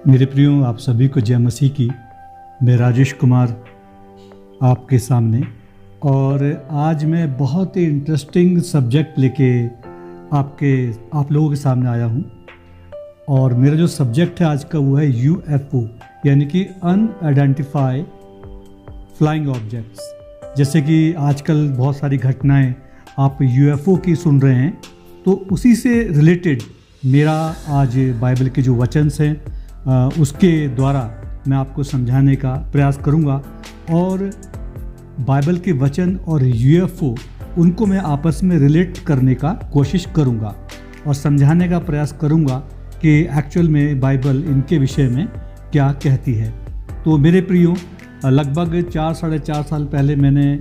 मेरे प्रियो, आप सभी को जय मसीह की। मैं राजेश कुमार आपके सामने, और आज मैं बहुत ही इंटरेस्टिंग सब्जेक्ट लेके आप लोगों के सामने आया हूँ। और मेरा जो सब्जेक्ट है आज का वो है UFO, यानी कि अनआइडेंटिफाई फ्लाइंग ऑब्जेक्ट्स। जैसे कि आजकल बहुत सारी घटनाएं आप UFO की सुन रहे हैं, तो उसी से रिलेटेड मेरा आज बाइबल के जो वचन हैं उसके द्वारा मैं आपको समझाने का प्रयास करूंगा। और बाइबल के वचन और UFO उनको मैं आपस में रिलेट करने का कोशिश करूंगा और समझाने का प्रयास करूंगा कि एक्चुअल में बाइबल इनके विषय में क्या कहती है। तो मेरे प्रियो, लगभग 4-4.5 साल पहले मैंने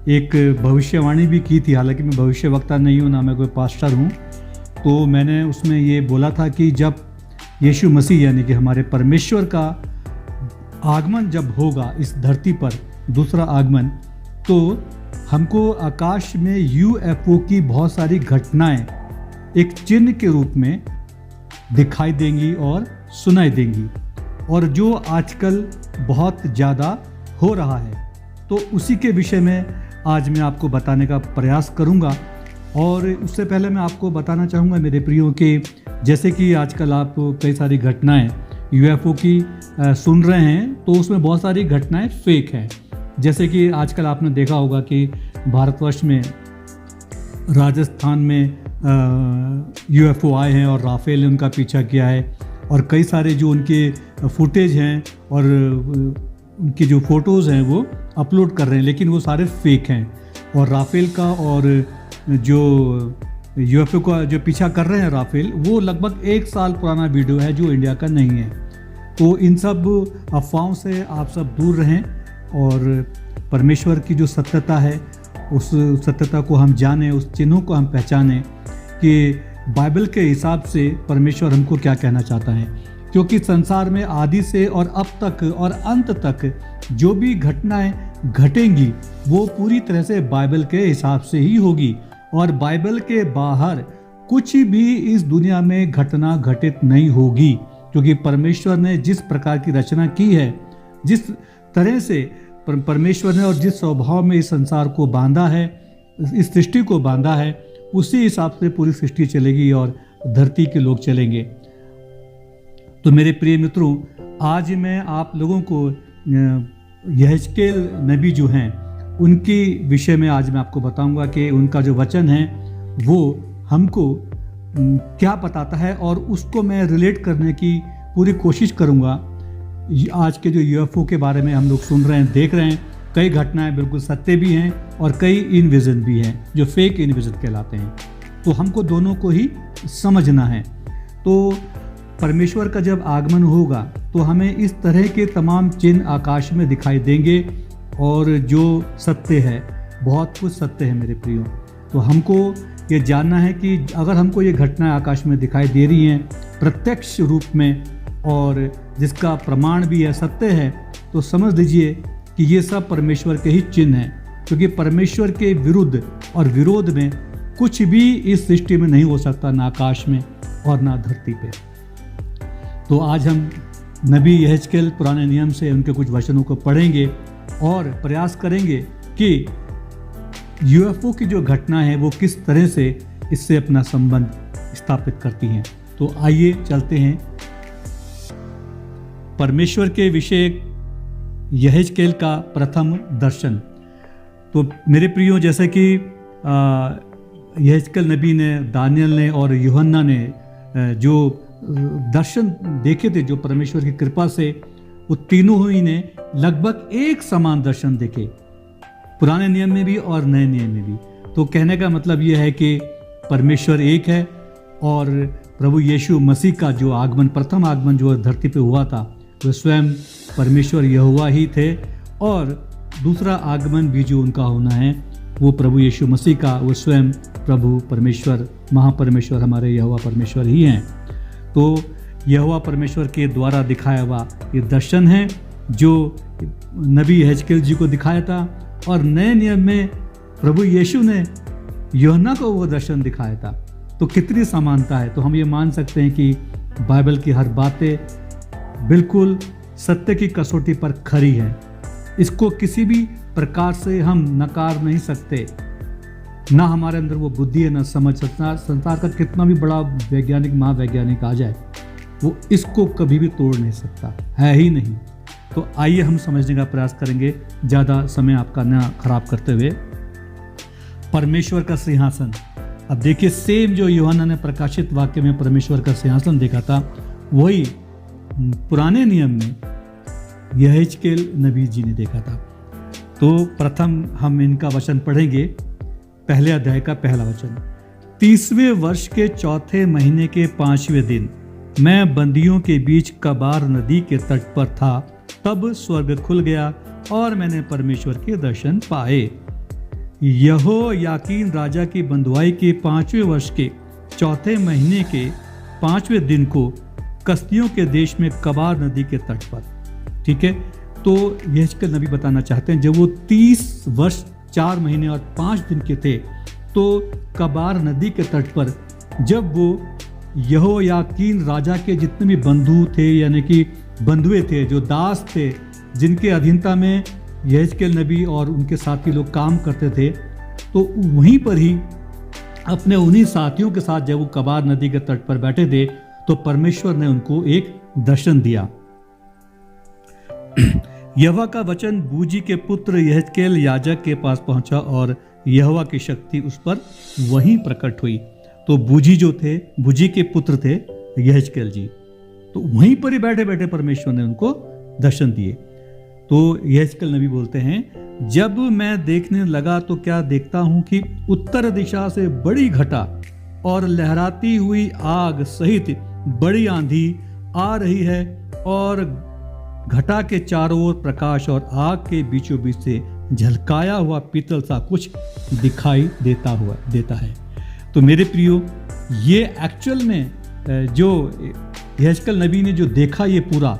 एक भविष्यवाणी भी की थी। हालांकि मैं भविष्यवक्ता नहीं हूँ, ना मैं कोई पास्टर हूँ। तो मैंने उसमें ये बोला था कि जब यीशु मसीह यानी कि हमारे परमेश्वर का आगमन जब होगा इस धरती पर, दूसरा आगमन, तो हमको आकाश में UFO की बहुत सारी घटनाएं एक चिन्ह के रूप में दिखाई देंगी और सुनाई देंगी, और जो आजकल बहुत ज़्यादा हो रहा है। तो उसी के विषय में आज मैं आपको बताने का प्रयास करूंगा। और उससे पहले मैं आपको बताना चाहूँगा मेरे प्रियो कि जैसे कि आजकल आप कई सारी घटनाएं UFO की सुन रहे हैं, तो उसमें बहुत सारी घटनाएं फेक हैं। जैसे कि आजकल आपने देखा होगा कि भारतवर्ष में राजस्थान में UFO आए हैं और राफेल ने उनका पीछा किया है, और कई सारे जो उनके फुटेज हैं और उनकी जो फ़ोटोज़ हैं वो अपलोड कर रहे हैं, लेकिन वो सारे फेक हैं। और राफेल का और जो UFO का जो पीछा कर रहे हैं राफेल, वो लगभग 1 साल पुराना वीडियो है जो इंडिया का नहीं है। तो इन सब अफवाहों से आप सब दूर रहें और परमेश्वर की जो सत्यता है उस सत्यता को हम जानें, उस चिन्हों को हम पहचानें कि बाइबल के हिसाब से परमेश्वर हमको क्या कहना चाहता है। क्योंकि संसार में आदि से और अब तक और अंत तक जो भी घटनाएं घटेंगी वो पूरी तरह से बाइबल के हिसाब से ही होगी, और बाइबल के बाहर कुछ भी इस दुनिया में घटना घटित नहीं होगी। क्योंकि परमेश्वर ने जिस प्रकार की रचना की है, जिस तरह से परमेश्वर ने और जिस स्वभाव में इस संसार को बांधा है, इस सृष्टि को बांधा है, उसी हिसाब से पूरी सृष्टि चलेगी और धरती के लोग चलेंगे। तो मेरे प्रिय मित्रों, आज मैं आप लोगों को यहेजकेल नबी जो हैं उनकी विषय में आज मैं आपको बताऊंगा कि उनका जो वचन है वो हमको क्या बताता है, और उसको मैं रिलेट करने की पूरी कोशिश करूंगा। आज के जो UFO के बारे में हम लोग सुन रहे हैं, देख रहे हैं, कई घटनाएं बिल्कुल सत्य भी हैं और कई इनविजन भी हैं जो फेक इनविजन कहलाते हैं। तो हमको दोनों को ही समझना है। तो परमेश्वर का जब आगमन होगा तो हमें इस तरह के तमाम चिन्ह आकाश में दिखाई देंगे, और जो सत्य है, बहुत कुछ सत्य है मेरे प्रियो। तो हमको ये जानना है कि अगर हमको ये घटनाएं आकाश में दिखाई दे रही हैं प्रत्यक्ष रूप में, और जिसका प्रमाण भी है, सत्य है, तो समझ लीजिए कि ये सब परमेश्वर के ही चिन्ह हैं। क्योंकि परमेश्वर के विरुद्ध और विरोध में कुछ भी इस सृष्टि में नहीं हो सकता, ना आकाश में और ना धरती पे। तो आज हम नबी यहेजकेल पुराने नियम से उनके कुछ वचनों को पढ़ेंगे और प्रयास करेंगे कि UFO की जो घटना है वो किस तरह से इससे अपना संबंध स्थापित करती हैं। तो आइए चलते हैं परमेश्वर के विषय यहेजकेल का प्रथम दर्शन। तो मेरे प्रियो, जैसे कि यहेजकेल नबी ने, दानियल ने और यूहन्ना ने जो दर्शन देखे थे, जो परमेश्वर की कृपा से, वो तीनों ही ने लगभग एक समान दर्शन देखे, पुराने नियम में भी और नए नियम में भी। तो कहने का मतलब ये है कि परमेश्वर एक है, और प्रभु यीशु मसीह का जो आगमन, प्रथम आगमन जो धरती पे हुआ था, वो स्वयं परमेश्वर यहोवा ही थे, और दूसरा आगमन भी जो उनका होना है वो प्रभु यीशु मसीह का, वो स्वयं प्रभु परमेश्वर, महापरमेश्वर, हमारे यहोवा परमेश्वर ही हैं। तो यहोवा परमेश्वर के द्वारा दिखाया हुआ ये दर्शन है जो नबी यहेजकेल जी को दिखाया था, और नए नियम में प्रभु यीशु ने यूहन्ना को वो दर्शन दिखाया था। तो कितनी समानता है। तो हम ये मान सकते हैं कि बाइबल की हर बातें बिल्कुल सत्य की कसौटी पर खरी है। इसको किसी भी प्रकार से हम नकार नहीं सकते। ना हमारे अंदर वो बुद्धि है, ना समझ। संसार का कितना भी बड़ा वैज्ञानिक, महावैज्ञानिक आ जाए, वो इसको कभी भी तोड़ नहीं सकता, है ही नहीं। तो आइए हम समझने का प्रयास करेंगे, ज़्यादा समय आपका ना खराब करते हुए। परमेश्वर का सिंहासन। अब देखिए, सेम जो यूहन्ना ने प्रकाशित वाक्य में परमेश्वर का सिंहासन देखा था, वही पुराने नियम में यहेजकेल नबी जी ने देखा था। तो प्रथम हम इनका वचन पढ़ेंगे, पहले अध्याय का पहला वचन। 30वें वर्ष के चौथे महीने के 5वें दिन मैं बंदियों के बीच कबार नदी के तट पर था। तब स्वर्ग खुल गया और मैंने परमेश्वर के दर्शन पाए। यहोयाकीन राजा की बंधुआई के 5वें वर्ष के चौथे महीने के 5वें दिन को कसदियों के देश में कबार नदी के तट पर। ठीक है, तो यहेजकेल नबी बताना चाहते हैं, जब वो 30 वर्ष 4 महीने और 5 दिन के थे, तो कबार नदी के तट पर जब वो यहोयाकीन राजा के जितने भी बंधु थे, यानी कि बंधुए थे, जो दास थे, जिनके अधीनता में यहेजकेल नबी और उनके साथी लोग काम करते थे, तो वहीं पर ही अपने उन्हीं साथियों के साथ जब वो कबार नदी के तट पर बैठे थे, तो परमेश्वर ने उनको एक दर्शन दिया। यहोवा का वचन बूजी के पुत्र यहेजकेल याजक के पास पहुंचा और यहोवा की शक्ति उस पर वहीं प्रकट हुई। तो बूजी जो थे, बूजी के पुत्र थे यहेजकेल जी, तो वहीं पर ही बैठे बैठे परमेश्वर ने उनको दर्शन दिए। तो यहेजकेल नबी बोलते हैं, जब मैं देखने लगा तो क्या देखता हूं कि उत्तर दिशा से बड़ी घटा और लहराती हुई आग सहित बड़ी आंधी आ रही है, और घटा के चारों ओर प्रकाश और आग के बीचों बीच से झलकाया हुआ पीतल सा कुछ दिखाई देता है। तो मेरे प्रियो, ये एक्चुअल में जो यहेजकेल नबी ने जो देखा ये पूरा,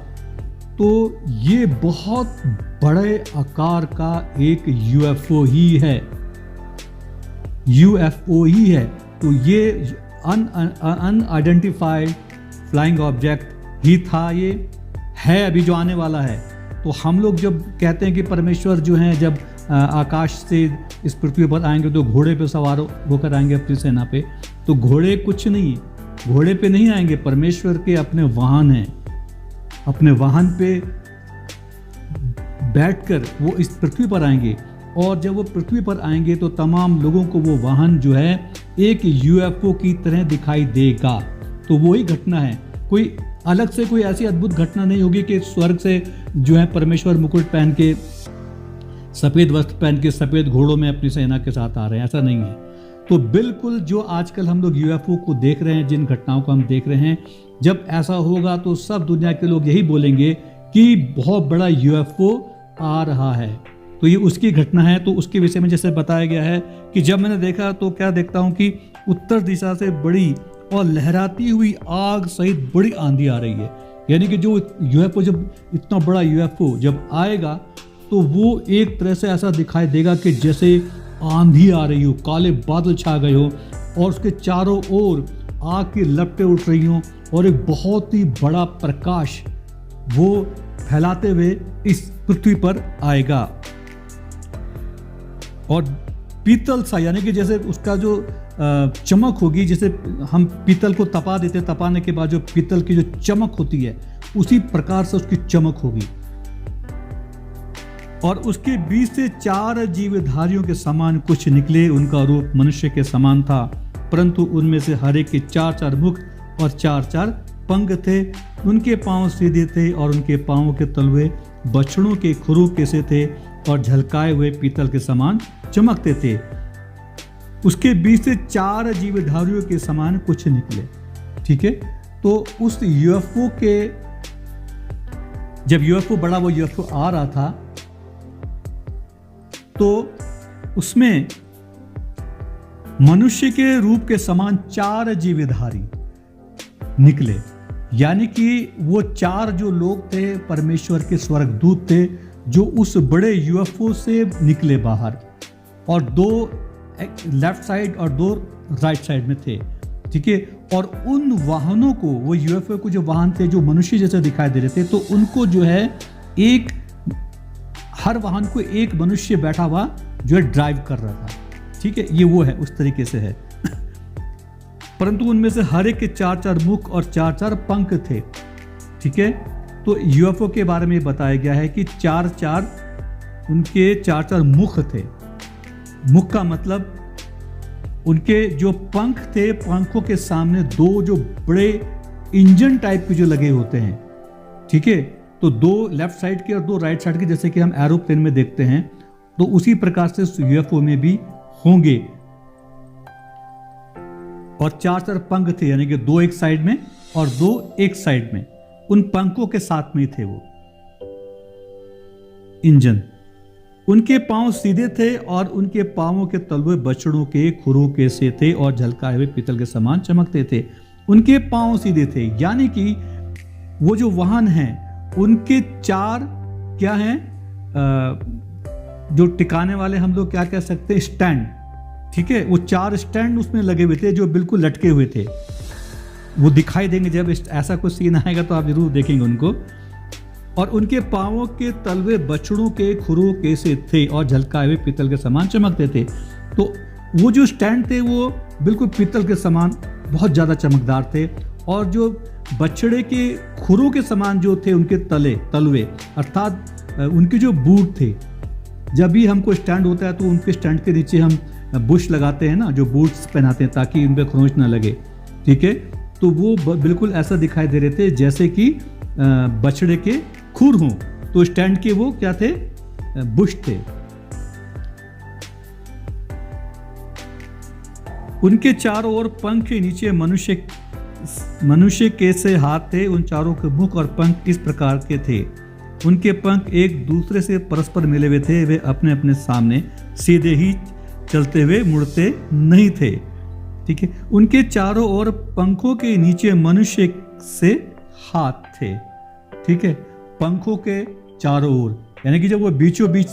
तो ये बहुत बड़े आकार का एक यूएफओ ही है, यूएफओ ही है। तो ये अनआइडेंटिफाइड फ्लाइंग ऑब्जेक्ट ही था, ये है अभी जो आने वाला है। तो हम लोग जब कहते हैं कि परमेश्वर जो हैं जब आकाश से इस पृथ्वी पर आएंगे तो घोड़े पे सवार होकर आएंगे अपनी सेना पे, तो घोड़े कुछ नहीं, घोड़े पे नहीं आएंगे, परमेश्वर के अपने वाहन हैं। अपने वाहन पे बैठकर वो इस पृथ्वी पर आएंगे, और जब वो पृथ्वी पर आएंगे तो तमाम लोगों को वो वाहन जो है एक यूएफओ की तरह दिखाई देगा। तो वही घटना है, कोई अलग से कोई ऐसी अद्भुत घटना नहीं होगी कि स्वर्ग से जो है परमेश्वर मुकुट पहन के, सफ़ेद वस्त्र पहन के, सफ़ेद घोड़ों में अपनी सेना के साथ आ रहे हैं, ऐसा नहीं है। तो बिल्कुल जो आजकल हम लोग यूएफओ को देख रहे हैं, जिन घटनाओं को हम देख रहे हैं, जब ऐसा होगा तो सब दुनिया के लोग यही बोलेंगे कि बहुत बड़ा यूएफओ आ रहा है। तो ये उसकी घटना है। तो उसके विषय में जैसे बताया गया है कि जब मैंने देखा तो क्या देखता हूँ कि उत्तर दिशा से बड़ी और लहराती हुई आग सहित बड़ी आंधी आ रही है। यानी कि जो यूएफओ, जब इतना बड़ा यूएफओ जब आएगा तो वो एक तरह से ऐसा दिखाई देगा कि जैसे आंधी आ रही हो, काले बादल छा गए हो, और उसके चारों ओर आग की लपटें उठ रही हों, और एक बहुत ही बड़ा प्रकाश वो फैलाते हुए इस पृथ्वी पर आएगा। और पीतल सा, यानी कि जैसे उसका जो चमक होगी, जैसे हम पीतल को तपा देते, तपाने के बाद जो पीतल की जो चमक होती है, उसी प्रकार से उसकी चमक होगी। और उसके बीच से 4 जीवधारियों के समान कुछ निकले। उनका रूप मनुष्य के समान था, परंतु उनमें से हर एक के 4-4 मुख और 4-4 पंख थे। उनके पांव सीधे थे और उनके पांवों के तलवे बछड़ों के खुरों के से थे और झलकाए हुए पीतल के समान चमकते थे। उसके बीच से 4 जीवधारियों के समान कुछ निकले। ठीक है, तो उस यूएफओ के, जब यूएफओ बड़ा वो यूएफओ आ रहा था, तो उसमें मनुष्य के रूप के समान 4 जीवधारी निकले। यानी कि वो 4 जो लोग थे परमेश्वर के स्वर्गदूत थे, जो उस बड़े यूएफओ से निकले बाहर, और 2 लेफ्ट साइड और 2 राइट साइड में थे। ठीक है। और उन वाहनों को, वो यूएफओ को जो वाहन थे जो मनुष्य जैसे दिखाई दे रहे थे, तो उनको जो है एक, हर वाहन को एक मनुष्य बैठा हुआ जो है ड्राइव कर रहा था, ठीक है। ये वो है, उस तरीके से है। परंतु उनमें से हर एक के 4-4 मुख और 4-4 पंख थे, ठीक है। तो यूएफओ के बारे में बताया गया है कि 4-4 उनके 4-4 मुख थे। मुख का मतलब उनके जो पंख थे, पंखों के सामने 2 जो बड़े इंजन टाइप के जो लगे होते हैं, ठीक है। तो 2 लेफ्ट साइड के और 2 राइट साइड के, जैसे कि हम एरोप्लेन में देखते हैं, तो उसी प्रकार से यूएफओ में भी होंगे। और 4-4 पंख थे, यानी कि 2 एक साइड में और 2 एक साइड में। उन पंखों के साथ में थे वो इंजन। उनके पांव सीधे थे और उनके पांवों के तलवे बछड़ों के खुरों के से थे और झलकाए हुए पीतल के समान चमकते थे। उनके पांव सीधे थे, यानी कि वो जो वाहन हैं उनके 4 क्या हैं, जो टिकाने वाले हम लोग क्या कह सकते हैं, स्टैंड, ठीक है। वो 4 स्टैंड उसमें लगे हुए थे जो बिल्कुल लटके हुए थे। वो दिखाई देंगे जब ऐसा कुछ सीन आएगा, तो आप जरूर देखेंगे उनको। और उनके पांवों के तलवे बछड़ों के खुरों के से थे और झलकाए हुए पीतल के समान चमकते थे। तो वो जो स्टैंड थे वो बिल्कुल पीतल के समान बहुत ज़्यादा चमकदार थे। और जो बछड़े के खुरों के समान जो थे उनके तलवे, अर्थात उनके जो बूट थे, जब भी हमको स्टैंड होता है तो उनके स्टैंड के नीचे हम बुश लगाते हैं ना, जो बूट्स पहनाते हैं ताकि उन पर खरोंच ना लगे, ठीक है। तो वो बिल्कुल ऐसा दिखाई दे रहे थे जैसे कि बछड़े के खुर हों। तो स्टैंड के वो क्या थे, बुश थे। उनके चारों ओर पंख के नीचे मनुष्य के से हाथ थे। उन चारों के मुख और पंख इस प्रकार के थे। उनके पंख एक दूसरे से परस्पर मिले हुए थे। वे अपने अपने सामने सीधे ही चलते हुए मुड़ते नहीं थे, ठीक है। उनके चारों ओर पंखों के नीचे मनुष्य से हाथ थे, ठीक है। पंखों के चारों ओर, यानी कि जब वो बीचों बीच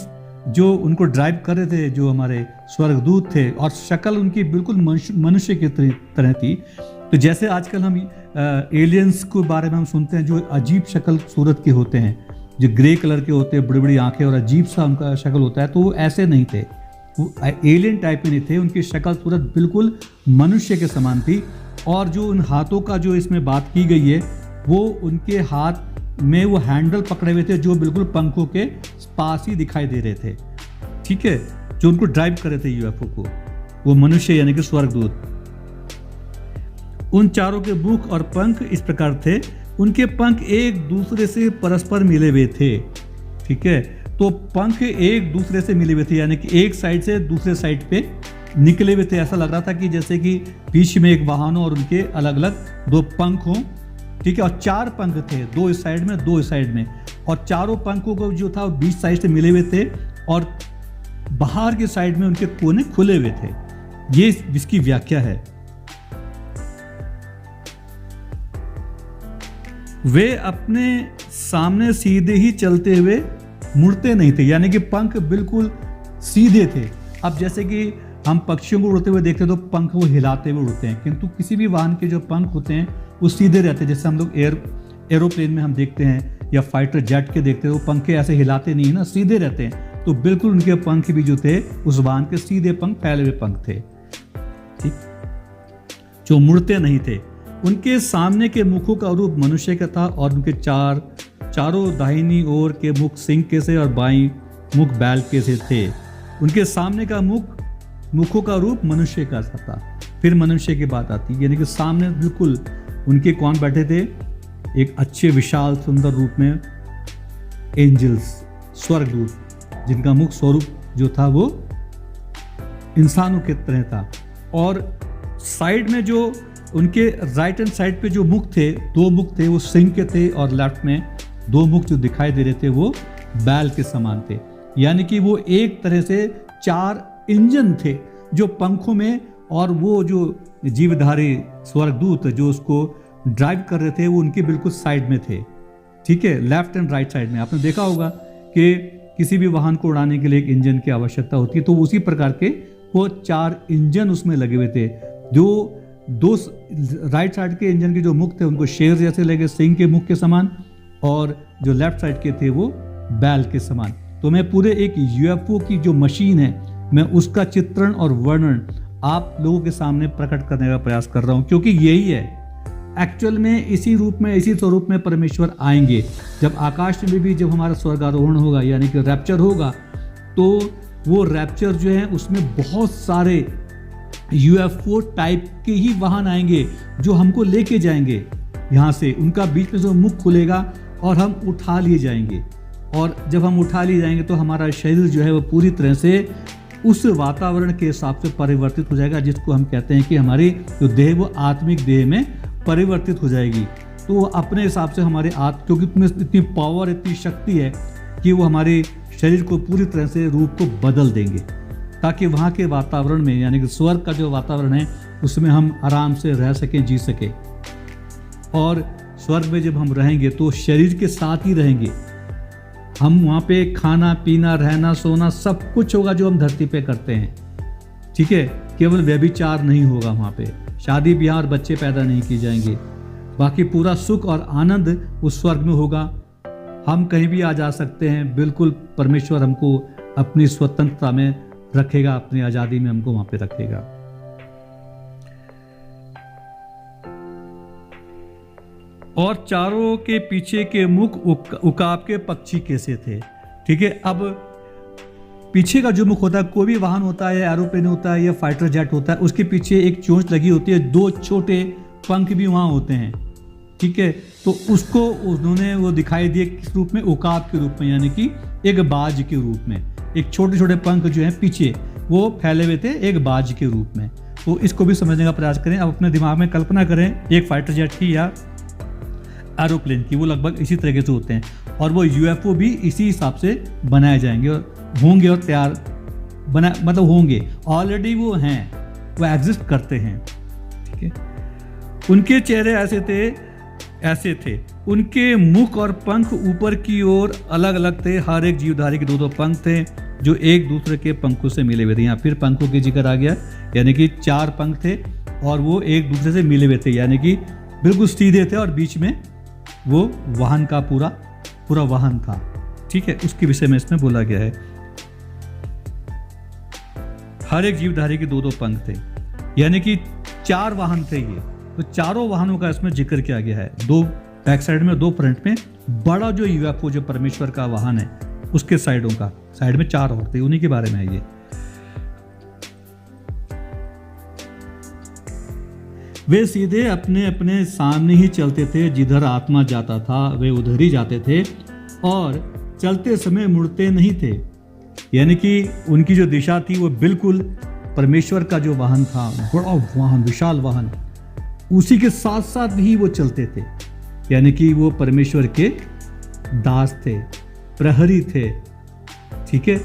जो उनको ड्राइव कर रहे थे, जो हमारे स्वर्गदूत थे, और शक्ल उनकी बिल्कुल मनुष्य की तरह थी। तो जैसे आजकल हम एलियंस के बारे में हम सुनते हैं, जो अजीब शक्ल सूरत के होते हैं, जो ग्रे कलर के होते हैं, बड़ी बड़ी आंखें और अजीब सा उनका शक्ल होता है, तो वो ऐसे नहीं थे। वो एलियन टाइप में नहीं थे। उनकी शक्ल सूरत बिल्कुल मनुष्य के समान थी। और जो उन हाथों का जो इसमें बात की गई है, वो उनके हाथ में वो हैंडल पकड़े हुए थे जो बिल्कुल पंखों के पास ही दिखाई दे रहे थे, ठीक है, जो उनको ड्राइव कर रहे थे यूएफओ को, वो मनुष्य यानी कि स्वर्गदूत। उन चारों के मुख और पंख इस प्रकार थे। उनके पंख एक दूसरे से परस्पर मिले हुए थे, ठीक है। तो पंख एक दूसरे से मिले हुए थे, यानी कि एक साइड से दूसरे साइड पे निकले हुए थे। ऐसा लग रहा था कि जैसे कि बीच में एक वाहन हो और उनके अलग अलग 2 पंख हों, ठीक है। और 4 पंख थे, 2 इस साइड में, 2 इस साइड में। और चारों पंखों को जो था वो बीच साइड से मिले हुए थे और बाहर के साइड में उनके कोने खुले हुए थे। ये इसकी व्याख्या है। वे अपने सामने सीधे ही चलते हुए मुड़ते नहीं थे, यानी कि पंख बिल्कुल सीधे थे। अब जैसे कि हम पक्षियों को उड़ते हुए देखते हैं तो पंख वो हिलाते हुए उड़ते हैं, किंतु किसी भी वाहन के जो पंख होते हैं वो सीधे रहते हैं। जैसे हम लोग एरोप्लेन में हम देखते हैं या फाइटर जेट के देखते हैं, वो पंखे ऐसे हिलाते नहीं है ना, सीधे रहते हैं। तो बिल्कुल उनके पंख भी जो थे उस वाहन के सीधे पंख, फैले हुए पंख थे, ठीक, जो मुड़ते नहीं थे। उनके सामने के मुखों का रूप मनुष्य का था और उनके चारों दाहिनी ओर के मुख सिंह के से और बाईं मुख बैल के से थे। उनके सामने का मुखों का रूप मनुष्य का था। फिर मनुष्य की बात आती है, यानी कि सामने बिल्कुल उनके कौन बैठे थे, एक अच्छे विशाल सुंदर रूप में एंजल्स, स्वर्गदूत, जिनका मुख स्वरूप जो था वो इंसानों के तरह था। और साइड में जो उनके राइट हैंड साइड पे जो मुख थे, 2 मुख थे, वो सिंह के थे। और लेफ्ट में 2 मुख जो दिखाई दे रहे थे वो बैल के समान थे। यानी कि वो एक तरह से 4 इंजन थे जो पंखों में, और वो जो जीवधारी स्वर्गदूत जो उसको ड्राइव कर रहे थे वो उनके बिल्कुल साइड में थे, ठीक है, लेफ्ट एंड राइट साइड में। आपने देखा होगा कि किसी भी वाहन को उड़ाने के लिए एक इंजन की आवश्यकता होती है, तो उसी प्रकार के वो 4 इंजन उसमें लगे हुए थे, जो दो राइट साइड के इंजन के जो मुख थे उनको शेर जैसे लगे, सिंह के मुख के समान, और जो लेफ्ट साइड के थे वो बैल के समान। तो मैं पूरे एक यूएफओ की जो मशीन है, मैं उसका चित्रण और वर्णन आप लोगों के सामने प्रकट करने का प्रयास कर रहा हूं, क्योंकि यही है एक्चुअल में, इसी रूप में, इसी स्वरूप में परमेश्वर आएंगे। जब आकाश में भी जब हमारा स्वर्गारोहण होगा, यानी कि रैप्चर होगा, तो वो रैप्चर जो है उसमें बहुत सारे यूएफओ टाइप के ही वाहन आएंगे जो हमको लेके जाएंगे यहाँ से। उनका बीच में जो मुख खुलेगा और हम उठा लिए जाएंगे, और जब हम उठा लिए जाएंगे तो हमारा शरीर जो है वो पूरी तरह से उस वातावरण के हिसाब से परिवर्तित हो जाएगा, जिसको हम कहते हैं कि हमारी जो देह वो आत्मिक देह में परिवर्तित हो जाएगी। तो वो अपने हिसाब से हमारे क्योंकि उसमें इतनी पावर, इतनी शक्ति है कि वो हमारे शरीर को पूरी तरह से रूप को बदल देंगे, ताकि वहाँ के वातावरण में, यानी कि स्वर्ग का जो वातावरण है उसमें हम आराम से रह सकें, जी सकें। और स्वर्ग में जब हम रहेंगे तो शरीर के साथ ही रहेंगे हम। वहाँ पे खाना पीना, रहना सोना सब कुछ होगा जो हम धरती पे करते हैं, ठीक है। केवल व्यभिचार नहीं होगा वहाँ पे, शादी ब्याह और बच्चे पैदा नहीं किए जाएंगे। बाकी पूरा सुख और आनंद उस स्वर्ग में होगा। हम कहीं भी आ जा सकते हैं, बिल्कुल परमेश्वर हमको अपनी स्वतंत्रता में रखेगा, अपनी आज़ादी में हमको वहाँ पे रखेगा। और चारों के पीछे के मुख उकाब के पक्षी कैसे थे, ठीक है। अब पीछे का जो मुख होता है, कोई भी वाहन होता है, एरोप्लेन होता है या फाइटर जेट होता है, उसके पीछे एक चोंच लगी होती है, दो छोटे पंख भी वहाँ होते हैं, ठीक है। तो उसको उन्होंने वो दिखाई दिए किस रूप में, उकाब के रूप में, यानी कि एक बाज के रूप में। एक छोटे छोटे पंख जो हैं पीछे वो फैले हुए थे एक बाज के रूप में। तो इसको भी समझने का प्रयास करें। अब अपने दिमाग में कल्पना करें एक फाइटर जेट की या एरोप्लेन की, वो लगभग इसी तरीके से होते हैं, और वो यूएफओ भी इसी हिसाब से बनाए जाएंगे और होंगे, और तैयार मतलब होंगे, ऑलरेडी वो हैं, वो एग्जिस्ट करते हैं, ठीक है। उनके चेहरे ऐसे थे, उनके मुख और पंख ऊपर की ओर अलग अलग थे। हर एक जीवधारी के दो पंख थे जो एक दूसरे के पंखों से मिले हुए थे। यहाँ फिर पंखों की जिक्र आ गया, यानी कि 4 पंख थे और वो एक दूसरे से मिले हुए थे, यानी कि बिल्कुल सीधे थे, और बीच में वो वाहन का पूरा वाहन था, ठीक है। उसके विषय में इसमें बोला गया है। हर एक जीवधारी के 2 पंख थे, यानी कि 4 वाहन थे ये। तो चारों वाहनों का इसमें जिक्र किया गया है, 2 बैक साइड में, 2 फ्रंट में। बड़ा जो यूएफओ जो परमेश्वर का वाहन है उसके साइड में 4 और थे, उन्हीं के बारे में है ये। वे सीधे अपने अपने सामने ही चलते थे, जिधर आत्मा जाता था वे उधर ही जाते थे, और चलते समय मुड़ते नहीं थे। यानी कि उनकी जो दिशा थी वो बिल्कुल परमेश्वर का जो वाहन था, बड़ा वाहन, विशाल वाहन, उसी के साथ साथ ही वो चलते थे। यानी कि वो परमेश्वर के दास थे, प्रहरी थे, ठीक है।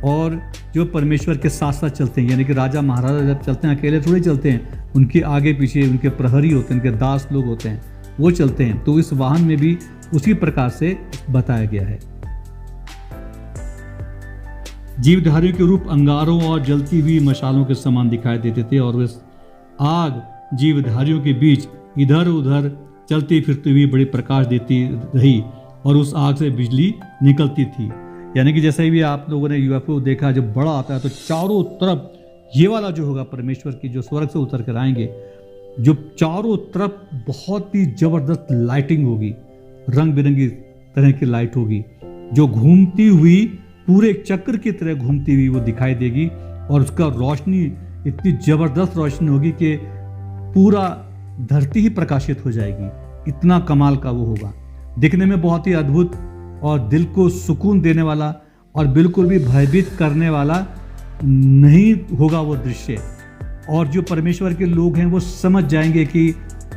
और जो परमेश्वर के साथ साथ चलते हैं, यानी कि राजा महाराजा जब चलते हैं अकेले थोड़ी चलते हैं, उनके आगे पीछे उनके प्रहरी होते हैं, उनके दास लोग होते हैं, वो चलते हैं। तो इस वाहन में भी उसी प्रकार से बताया गया है। जीवधारियों के रूप अंगारों और जलती हुई मशालों के समान दिखाई देते थे, और वे आग जीवधारियों के बीच इधर उधर चलती फिरती हुई बड़ी प्रकाश देती रही, और उस आग से बिजली निकलती थी। यानी कि जैसे भी आप लोगों ने यूएफओ देखा, जब बड़ा आता है तो चारों तरफ ये वाला जो होगा परमेश्वर की जो स्वर्ग से उतर कर आएंगे, जो चारों तरफ बहुत ही जबरदस्त लाइटिंग होगी, रंग बिरंगी तरह की लाइट होगी, जो घूमती हुई पूरे चक्र की तरह घूमती हुई वो दिखाई देगी, और उसका रोशनी इतनी जबरदस्त रोशनी होगी कि पूरा धरती ही प्रकाशित हो जाएगी। इतना कमाल का वो होगा, दिखने में बहुत ही अद्भुत और दिल को सुकून देने वाला, और बिल्कुल भी भयभीत करने वाला नहीं होगा वो दृश्य। और जो परमेश्वर के लोग हैं वो समझ जाएंगे कि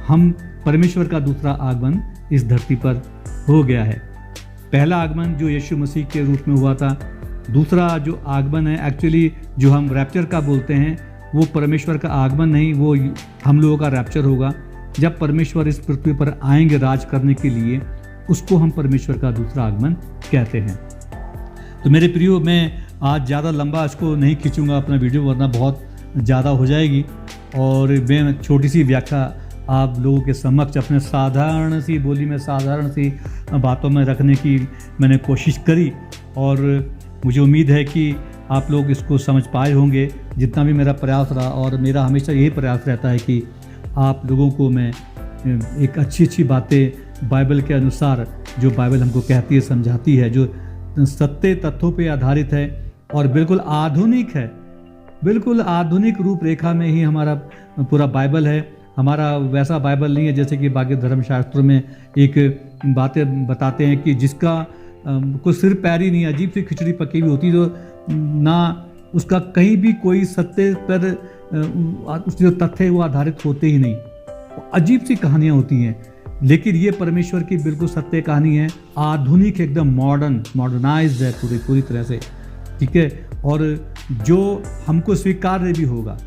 हम परमेश्वर का दूसरा आगमन इस धरती पर हो गया है। पहला आगमन जो यीशु मसीह के रूप में हुआ था, दूसरा जो आगमन है एक्चुअली जो हम रैप्चर का बोलते हैं, वो परमेश्वर का आगमन नहीं, वो हम लोगों का रैप्चर होगा। जब परमेश्वर इस पृथ्वी पर आएंगे राज करने के लिए, उसको हम परमेश्वर का दूसरा आगमन कहते हैं। तो मेरे प्रियो, मैं आज ज़्यादा लंबा इसको नहीं खींचूंगा अपना वीडियो, वरना बहुत ज़्यादा हो जाएगी और मैं छोटी सी व्याख्या आप लोगों के समक्ष अपने साधारण सी बोली में, साधारण सी बातों में रखने की मैंने कोशिश करी और मुझे उम्मीद है कि आप लोग इसको समझ पाए होंगे जितना भी मेरा प्रयास रहा। और मेरा हमेशा यही प्रयास रहता है कि आप लोगों को मैं एक अच्छी बातें बाइबल के अनुसार, जो बाइबल हमको कहती है, समझाती है, जो सत्य तथ्यों पे आधारित है और बिल्कुल आधुनिक है, बिल्कुल आधुनिक रूपरेखा में ही हमारा पूरा बाइबल है। हमारा वैसा बाइबल नहीं है जैसे कि बाकी धर्मशास्त्रों में एक बातें बताते हैं कि जिसका कोई सिर पैर ही नहीं, अजीब सी खिचड़ी पकी हुई होती, जो ना उसका कहीं भी कोई सत्य पर उसके जो तथ्य है वो आधारित होते ही नहीं, अजीब सी कहानियाँ होती हैं। लेकिन ये परमेश्वर की बिल्कुल सत्य कहानी है, आधुनिक, एकदम मॉडर्नाइज्ड है पूरी तरह से, ठीक है। और जो हमको स्वीकार्य भी होगा,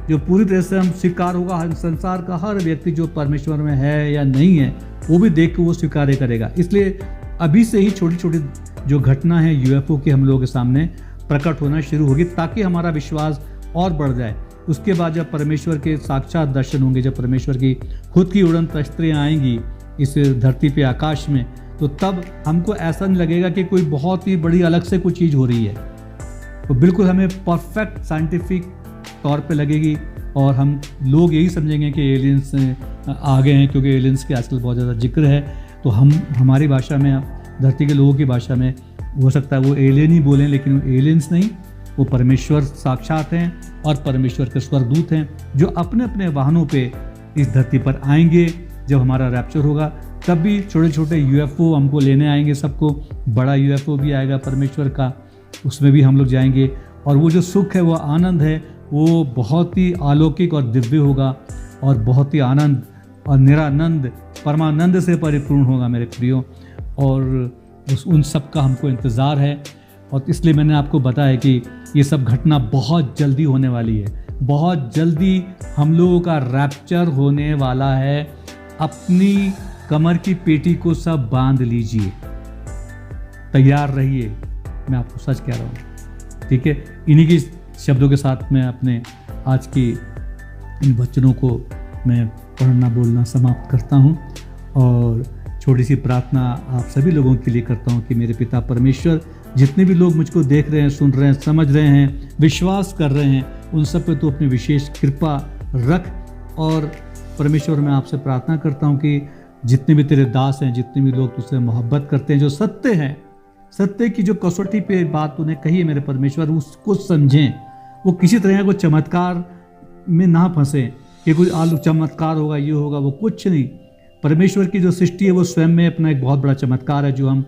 जो पूरी तरह से हम स्वीकार होगा, हर संसार का हर व्यक्ति जो परमेश्वर में है या नहीं है वो भी देख के वो स्वीकार्य करेगा। इसलिए अभी से ही छोटी छोटी जो घटना है यूएफओ की हम लोगों के सामने प्रकट होना शुरू होगी, ताकि हमारा विश्वास और बढ़ जाए। उसके बाद जब परमेश्वर के साक्षात दर्शन होंगे, जब परमेश्वर की खुद की उड़न तश्तरें आएंगी इस धरती पे, आकाश में, तो तब हमको ऐसा नहीं लगेगा कि कोई बहुत ही बड़ी अलग से कोई चीज़ हो रही है। तो बिल्कुल हमें परफेक्ट साइंटिफिक तौर पे लगेगी और हम लोग यही समझेंगे कि एलियंस आ गए हैं, क्योंकि एलियंस के आजकल बहुत ज़्यादा जिक्र है। तो हम हमारी भाषा में, धरती के लोगों की भाषा में, हो सकता है वो एलियन ही बोलें, लेकिन वो एलियंस नहीं, वो परमेश्वर साक्षात हैं और परमेश्वर के स्वर्गदूत हैं, जो अपने अपने वाहनों पे इस धरती पर आएंगे। जब हमारा रैप्चर होगा तब भी छोटे छोटे यूएफओ हमको लेने आएंगे, सबको। बड़ा यूएफओ भी आएगा परमेश्वर का, उसमें भी हम लोग जाएंगे और वो जो सुख है, वो आनंद है, वो बहुत ही अलौकिक और दिव्य होगा और बहुत ही आनंद और निरानंद, परमानंद से परिपूर्ण होगा मेरे प्रियो। और उन सब का हमको इंतज़ार है और इसलिए मैंने आपको बताया कि ये सब घटना बहुत जल्दी होने वाली है, बहुत जल्दी हम लोगों का रैप्चर होने वाला है। अपनी कमर की पेटी को सब बांध लीजिए, तैयार रहिए, मैं आपको सच कह रहा हूँ, ठीक है। इन्हीं की शब्दों के साथ मैं अपने आज की इन वचनों को मैं पढ़ना बोलना समाप्त करता हूँ और छोटी सी प्रार्थना आप सभी लोगों के लिए करता हूँ कि मेरे पिता परमेश्वर, जितने भी लोग मुझको देख रहे हैं, सुन रहे हैं, समझ रहे हैं, विश्वास कर रहे हैं, उन सब पे तो अपनी विशेष कृपा रख। और परमेश्वर, मैं आपसे प्रार्थना करता हूँ कि जितने भी तेरे दास हैं, जितने भी लोग तुझसे मोहब्बत करते हैं, जो सत्य हैं, सत्य की जो कसौटी पे बात तूने कही है मेरे परमेश्वर, उसको समझें। वो किसी तरह को चमत्कार में ना फंसे कि कुछ आलू चमत्कार होगा, ये होगा, वो कुछ नहीं। परमेश्वर की जो सृष्टि है वो स्वयं में अपना एक बहुत बड़ा चमत्कार है, जो हम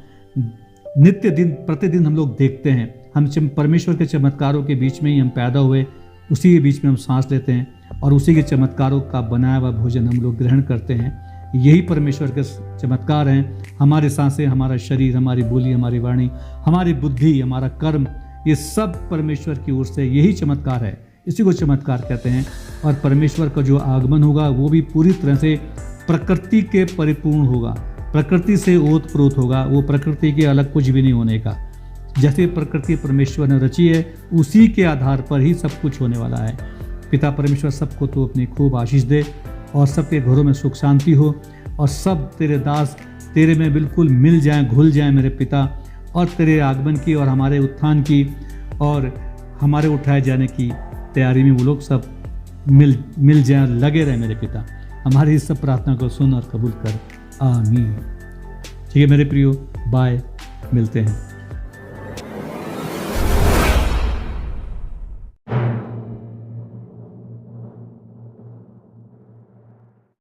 नित्य दिन प्रतिदिन हम लोग देखते हैं। हम परमेश्वर के चमत्कारों के बीच में ही हम पैदा हुए, उसी के बीच में हम सांस लेते हैं और उसी के चमत्कारों का बनाया हुआ भोजन हम लोग ग्रहण करते हैं। यही परमेश्वर के चमत्कार हैं। हमारे सांसें, हमारा शरीर, हमारी बोली, हमारी वाणी, हमारी बुद्धि, हमारा कर्म, ये सब परमेश्वर की ओर से यही चमत्कार है, इसी को चमत्कार कहते हैं। और परमेश्वर का जो आगमन होगा वो भी पूरी तरह से प्रकृति के परिपूर्ण होगा, प्रकृति से ओत प्रोत होगा, वो प्रकृति के अलग कुछ भी नहीं होने का। जैसे प्रकृति परमेश्वर ने रची है, उसी के आधार पर ही सब कुछ होने वाला है। पिता परमेश्वर सबको तो अपनी खूब आशीष दे और सबके घरों में सुख शांति हो और सब तेरे दास तेरे में बिल्कुल मिल जाएं, घुल जाएं मेरे पिता, और तेरे आगमन की और हमारे उत्थान की और हमारे उठाए जाने की तैयारी में वो लोग सब मिल जाएं, लगे रहे मेरे पिता। हमारी इस सब प्रार्थना को सुन और कबूल कर, आमीन। ठीक है मेरे प्रियो, बाय, मिलते हैं।